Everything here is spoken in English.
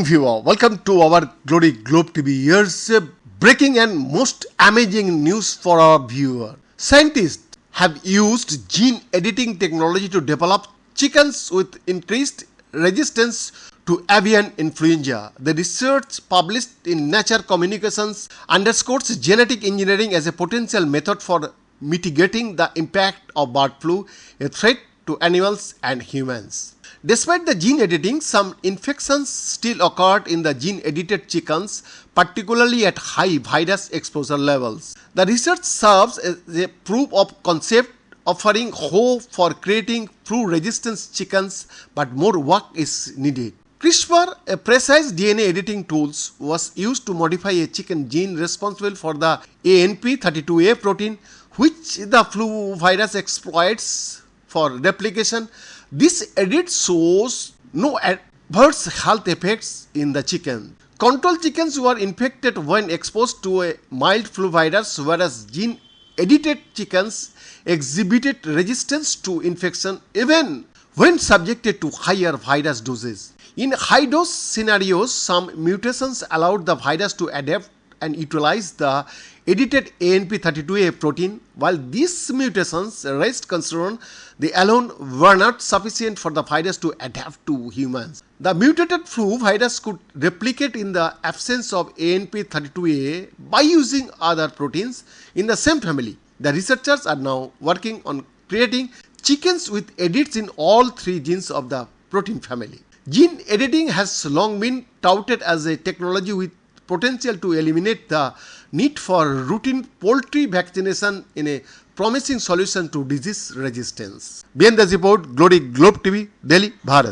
evening, viewer. Welcome to our Glory Globe TV. Here's breaking and most amazing news for our viewer. Scientists have used gene editing technology to develop chickens with increased resistance to avian influenza. The research published in Nature Communications underscores genetic engineering as a potential method for mitigating the impact of bird flu, a threat to animals and humans. Despite the gene editing, some infections still occurred in the gene-edited chickens, particularly at high virus exposure levels. The research serves as a proof of concept, offering hope for creating flu-resistant chickens, but more work is needed. CRISPR, a precise DNA editing tool, was used to modify a chicken gene responsible for the ANP32A protein, which the flu virus exploits for replication. This edit shows no adverse health effects in the chicken. Control chickens were infected when exposed to a mild flu virus, whereas gene-edited chickens exhibited resistance to infection even when subjected to higher virus doses. In high-dose scenarios, some mutations allowed the virus to adapt and utilize the edited ANP32A protein. While these mutations raised concern, they alone were not sufficient for the virus to adapt to humans. The mutated flu virus could replicate in the absence of ANP32A by using other proteins in the same family. The researchers are now working on creating chickens with edits in all three genes of the protein family. Gene editing has long been touted as a technology with potential to eliminate the need for routine poultry vaccination in a promising solution to disease resistance. Behind the report, Glory Globe TV, Delhi, Bharat.